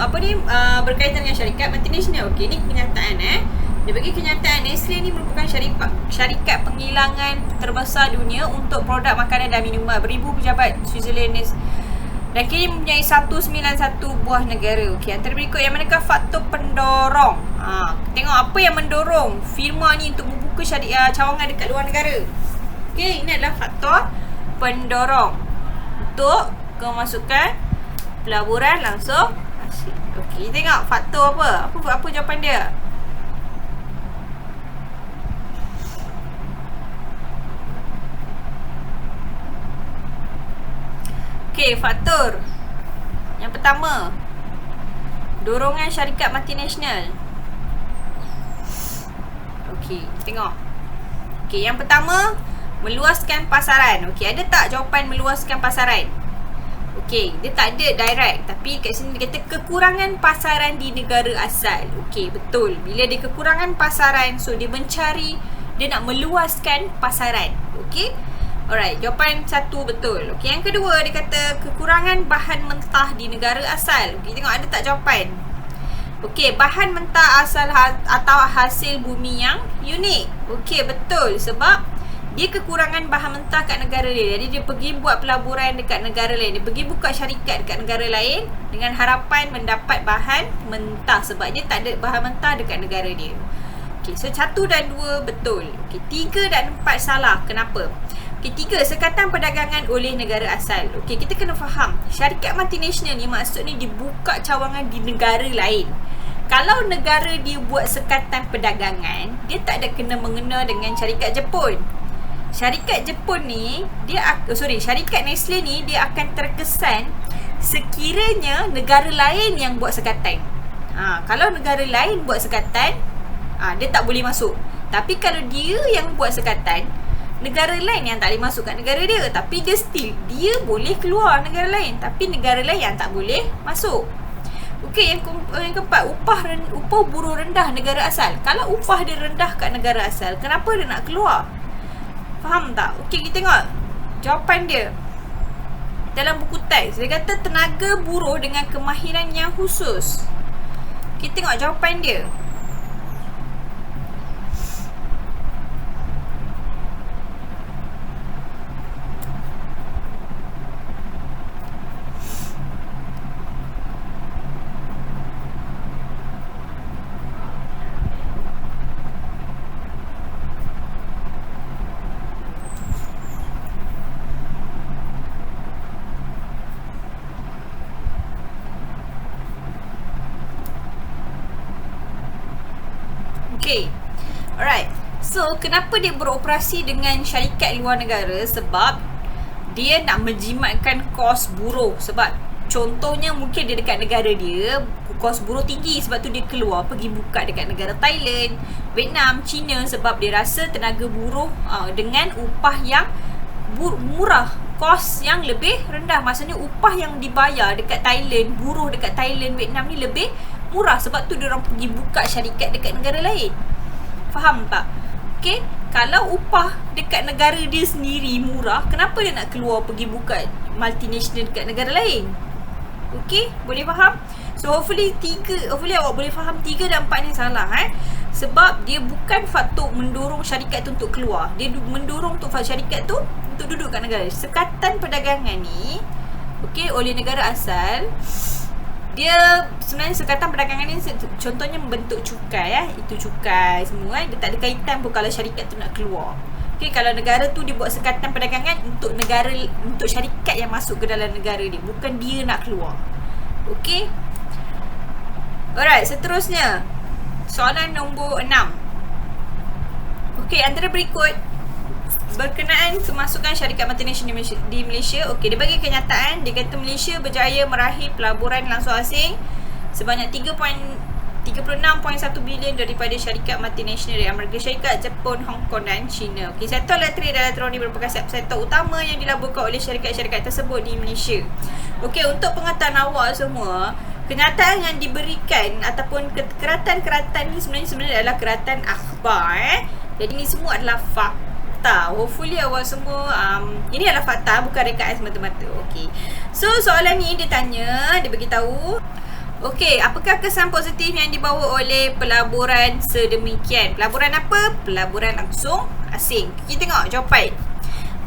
berkaitan dengan syarikat multinasional. Okey, ni kenyataan Dia bagi kenyataan Nestle ni merupakan syarikat penghilangan terbesar dunia untuk produk makanan dan minuman. Beribu pejabat Switzerland dan kini mempunyai 191 buah negara. Okey, antara berikut yang manakah faktor pendorong? Tengok apa yang mendorong firma ni untuk membuka cawangan dekat luar negara. Okey, ini adalah faktor pendorong untuk kemasukan pelaburan langsung asing. Okey, tengok faktor apa? Apa jawapan dia? Okey, faktor yang pertama, dorongan syarikat multinasional. Okey, tengok. Okey, yang pertama, meluaskan pasaran. Okey, ada tak jawapan meluaskan pasaran? Okey, dia tak ada direct, tapi kat sini dia kata kekurangan pasaran di negara asal. Okey, betul. Bila dia kekurangan pasaran, so dia nak meluaskan pasaran. Okey. Alright, jawapan satu betul. Okey, yang kedua dia kata kekurangan bahan mentah di negara asal. Okey, tengok ada tak jawapan? Okey, bahan mentah asal atau hasil bumi yang unik. Okey, betul. Sebab dia kekurangan bahan mentah kat negara dia. Jadi dia pergi buat pelaburan dekat negara lain. Dia pergi buka syarikat dekat negara lain dengan harapan mendapat bahan mentah. Sebab dia tak ada bahan mentah dekat negara dia. Okey, so 1 dan 2 betul. Okey, 3 dan 4 salah. Kenapa? Okey, 3, sekatan perdagangan oleh negara asal. Okey, kita kena faham, syarikat multinasional ni maksud ni dibuka cawangan di negara lain. Kalau negara dia buat sekatan perdagangan, dia tak ada kena-mengena dengan syarikat Jepun. Syarikat Jepun ni, syarikat Nestle ni dia akan terkesan sekiranya negara lain yang buat sekatan. Kalau negara lain buat sekatan, dia tak boleh masuk. Tapi kalau dia yang buat sekatan, negara lain yang tak boleh masuk kat negara dia, tapi dia boleh keluar negara lain, tapi negara lain yang tak boleh masuk. Okey, yang keempat, upah buruh rendah negara asal. Kalau upah dia rendah kat negara asal, kenapa dia nak keluar? Faham tak? Okey, kita tengok jawapan dia dalam buku teks. Dia kata tenaga buruh dengan kemahiran yang khusus. Kita tengok jawapan dia. Okay, alright. So, kenapa dia beroperasi dengan syarikat luar negara? Sebab dia nak menjimatkan kos buruh. Sebab contohnya mungkin dia dekat negara dia, kos buruh tinggi, sebab tu dia keluar pergi buka dekat negara Thailand, Vietnam, China. Sebab dia rasa tenaga buruh dengan upah yang murah, kos yang lebih rendah. Maksudnya upah yang dibayar dekat Thailand, buruh dekat Thailand, Vietnam ni lebih murah. Sebab tu diorang pergi buka syarikat dekat negara lain. Faham tak? Okay, kalau upah dekat negara dia sendiri murah, kenapa dia nak keluar pergi buka multinational dekat negara lain? Okay, boleh faham? So hopefully awak boleh faham 3 dan 4 ni salah Sebab dia bukan faktor mendorong syarikat tu untuk keluar. Dia mendorong untuk syarikat tu untuk duduk kat negara. Sekatan perdagangan ni oleh negara asal, dia sebenarnya sekatan perdagangan ni contohnya membentuk cukai itu cukai semua dia tak ada kaitan pun kalau syarikat tu nak keluar. Kalau negara tu dia buat sekatan perdagangan untuk syarikat yang masuk ke dalam negara dia, bukan dia nak keluar. Alright, seterusnya soalan nombor 6. Antara berikut berkenaan kemasukan syarikat multinasional di Malaysia. Dia bagi kenyataan. Dia kata Malaysia berjaya meraih pelaburan langsung asing sebanyak 36.1 bilion daripada syarikat multinasional dari Amerika Syarikat, Jepun, Hong Kong dan China. Sektor elektrik dan elektronik merupakan sektor utama yang dilaburkan oleh syarikat-syarikat tersebut di Malaysia. Untuk pengetahuan awak semua, kenyataan yang diberikan ataupun keratan-keratan ni sebenarnya adalah keratan akhbar. Jadi ni semua adalah fakta. Hopefully awak semua ini adalah fakta, bukan rekaan semata-mata. So soalan ni dia tanya, dia beritahu Okey, apakah kesan positif yang dibawa oleh pelaburan sedemikian? Pelaburan apa? Pelaburan langsung asing. Kita tengok jawapan.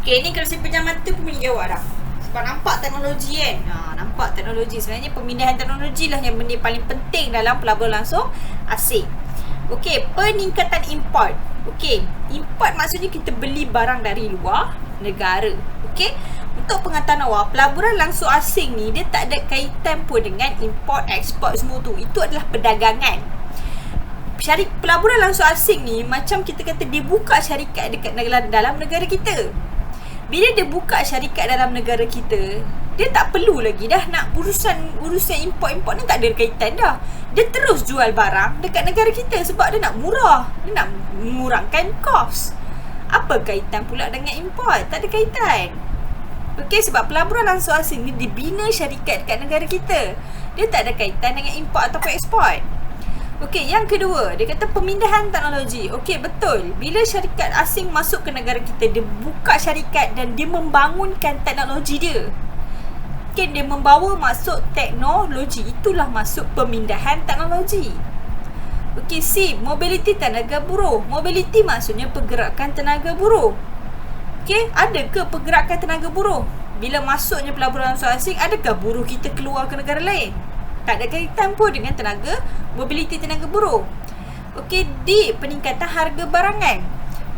Okey, ni kalau saya pejam mata pun boleh jawab dah. Sebab nampak teknologi kan. Nampak teknologi. Sebenarnya pemindahan teknologi lah yang benda paling penting dalam pelaburan langsung asing. Okey, peningkatan import. Okey, import maksudnya kita beli barang dari luar negara. Okey, untuk pengetahuan awak, pelaburan langsung asing ni dia tak ada kaitan pun dengan import, ekspor semua tu. Itu adalah perdagangan. Pelaburan langsung asing ni macam kita kata dia buka syarikat dekat dalam negara kita. Bila dia buka syarikat dalam negara kita, dia tak perlu lagi dah nak urusan import-import ni, tak ada kaitan dah. Dia terus jual barang dekat negara kita sebab dia nak murah. Dia nak mengurangkan kos. Apa kaitan pula dengan import? Tak ada kaitan. Okey, sebab pelaburan langsung asing ni dibina syarikat dekat negara kita. Dia tak ada kaitan dengan import ataupun ekspor. Okey, yang kedua, dia kata pemindahan teknologi. Okey, betul. Bila syarikat asing masuk ke negara kita, dia buka syarikat dan dia membangunkan teknologi dia. Okey, dia membawa masuk teknologi. Itulah masuk pemindahan teknologi. Okey, C, mobiliti tenaga buruh. Mobiliti maksudnya pergerakan tenaga buruh. Okey, ada ke pergerakan tenaga buruh? Bila masuknya pelaburan langsung asing, adakah buruh kita keluar ke negara lain? Tak ada kaitan pun dengan mobiliti tenaga buruh. Okey, D, peningkatan harga barangan.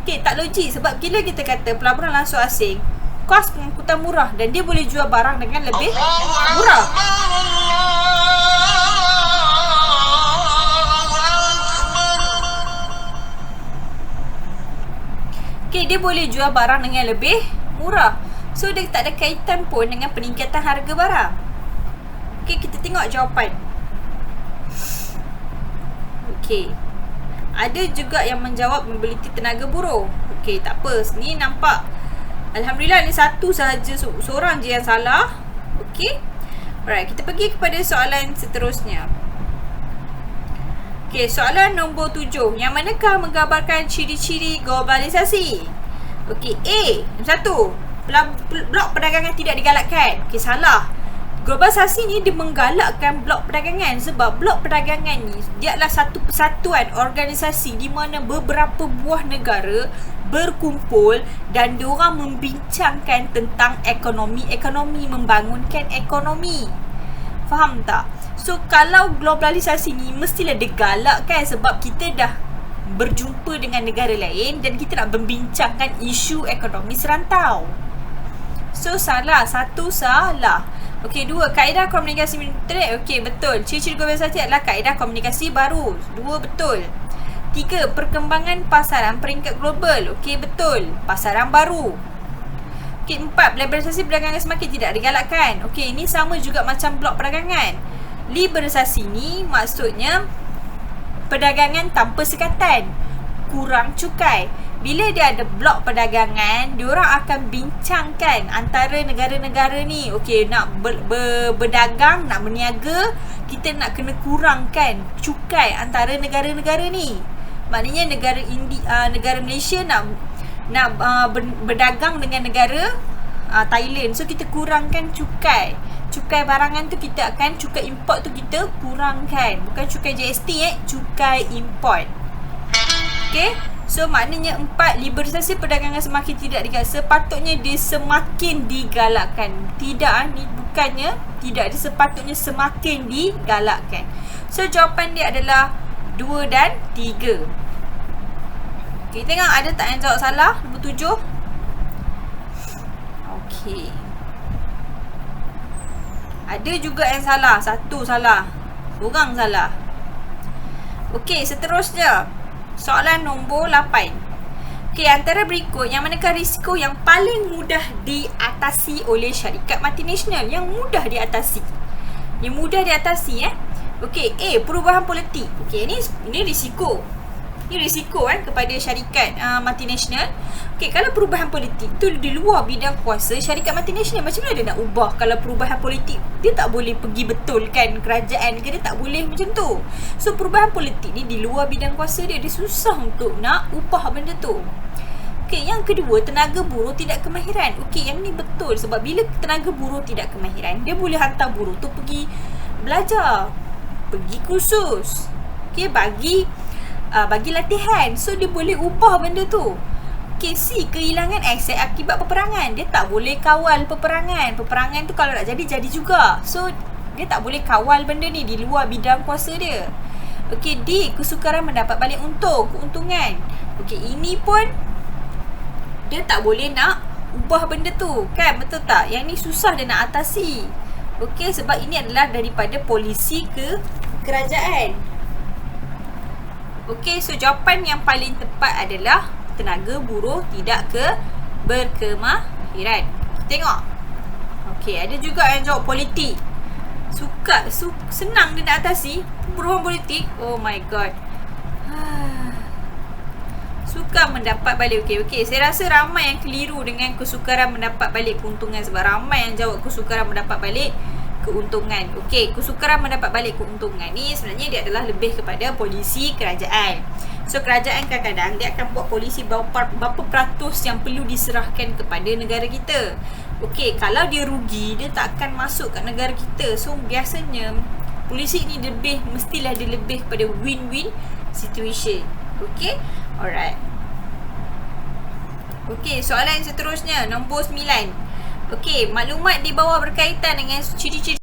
Okey, tak logik sebab bila kita kata pelaburan langsung asing, kos pengangkutan murah dan dia boleh jual barang dengan lebih murah. Okey, dia boleh jual barang dengan lebih murah. So, dia tak ada kaitan pun dengan peningkatan harga barang. Okey, kita tengok jawapan. Okey. Ada juga yang menjawab mobiliti tenaga buruh. Okey, tak apa. Ni nampak alhamdulillah ni satu sahaja, seorang je yang salah. Okey. Alright, kita pergi kepada soalan seterusnya. Okey, soalan nombor 7. Yang manakah menggambarkan ciri-ciri globalisasi? Okey, A. Yang satu, blok perdagangan tidak digalakkan. Okey, salah. Globalisasi ni dia menggalakkan blok perdagangan sebab blok perdagangan ni dia adalah satu persatuan organisasi di mana beberapa buah negara berkumpul dan diorang membincangkan tentang ekonomi, membangunkan ekonomi. Faham tak? So, kalau globalisasi ni mestilah digalakkan sebab kita dah berjumpa dengan negara lain dan kita nak membincangkan isu ekonomi serantau. So, salah. Satu salah. Okey, 2, kaedah komunikasi internet. Okey, betul. Ciri-ciri globalisasi adalah kaedah komunikasi baru. 2, betul. 3, perkembangan pasaran peringkat global. Okey, betul. Pasaran baru. Okey, 4, liberalisasi perdagangan semakin tidak digalakkan. Okey, ini sama juga macam blok perdagangan. Liberalisasi ni maksudnya perdagangan tanpa sekatan, kurang cukai. Bila dia ada blok perdagangan, diorang akan bincangkan antara negara-negara ni. Okey, nak berdagang, nak berniaga, kita nak kena kurangkan cukai antara negara-negara ni. Maknanya negara Malaysia nak berdagang dengan negara Thailand. So, kita kurangkan cukai. Cukai barangan tu kita akan, cukai import tu kita kurangkan. Bukan cukai GST, cukai import. Okey. So, maknanya 4, liberalisasi perdagangan semakin tidak digalakkan. Sepatutnya dia semakin digalakkan. Tidak, ni bukannya tidak. Dia sepatutnya semakin digalakkan. So, jawapan dia adalah 2 dan 3. Okay, tengok ada tak yang jawab salah? Nombor 7. Okey. Ada juga yang salah. 1 salah. Seorang salah. Okey, seterusnya. Soalan nombor 8. Okey, antara berikut yang manakah risiko yang paling mudah diatasi oleh syarikat multinasional? Yang mudah diatasi. Yang mudah diatasi Okey, A, perubahan politik. Okey, ini risiko. Ini risiko kepada syarikat multinasional. Okey, kalau perubahan politik tu di luar bidang kuasa syarikat multinasional, macam mana dia nak ubah kalau perubahan politik dia tak boleh pergi betulkan kerajaan ke, dia tak boleh macam tu. So, perubahan politik ni di luar bidang kuasa dia susah untuk nak ubah benda tu. Okey, yang kedua, tenaga buruh tidak kemahiran. Okey, yang ni betul sebab bila tenaga buruh tidak kemahiran, dia boleh hantar buruh tu pergi belajar. pergi kursus. Okay, bagi latihan. So dia boleh ubah benda tu. Okay, C, kehilangan akses akibat peperangan. Dia tak boleh kawal peperangan. Peperangan tu kalau nak jadi juga. So dia tak boleh kawal benda ni di luar bidang kuasa dia. Okay, D, kesukaran mendapat balik keuntungan. Okay, ini pun dia tak boleh nak ubah benda tu, kan? Betul tak? Yang ni susah dia nak atasi. Okay, sebab ini adalah daripada polisi ke kerajaan. Okay, so jawapan yang paling tepat adalah tenaga buruh tidak berkemahiran. Tengok. Okay, ada juga yang jawab politik. Senang dia nak atasi perubahan politik. Oh my god. Sukar mendapat balik. Okay, saya rasa ramai yang keliru dengan kesukaran mendapat balik keuntungan. Sebab ramai yang jawab kesukaran mendapat balik keuntungan. Okay, kesukaran mendapat balik keuntungan ni sebenarnya dia adalah lebih kepada polisi kerajaan. So kerajaan kadang-kadang dia akan buat polisi berapa peratus yang perlu diserahkan kepada negara kita. Okay, kalau dia rugi, dia tak akan masuk kat negara kita. So biasanya polisi ni mestilah dia lebih kepada win-win situation. Okay, alright. Okay, soalan seterusnya nombor 9. Okay, maklumat di bawah berkaitan dengan ciri-ciri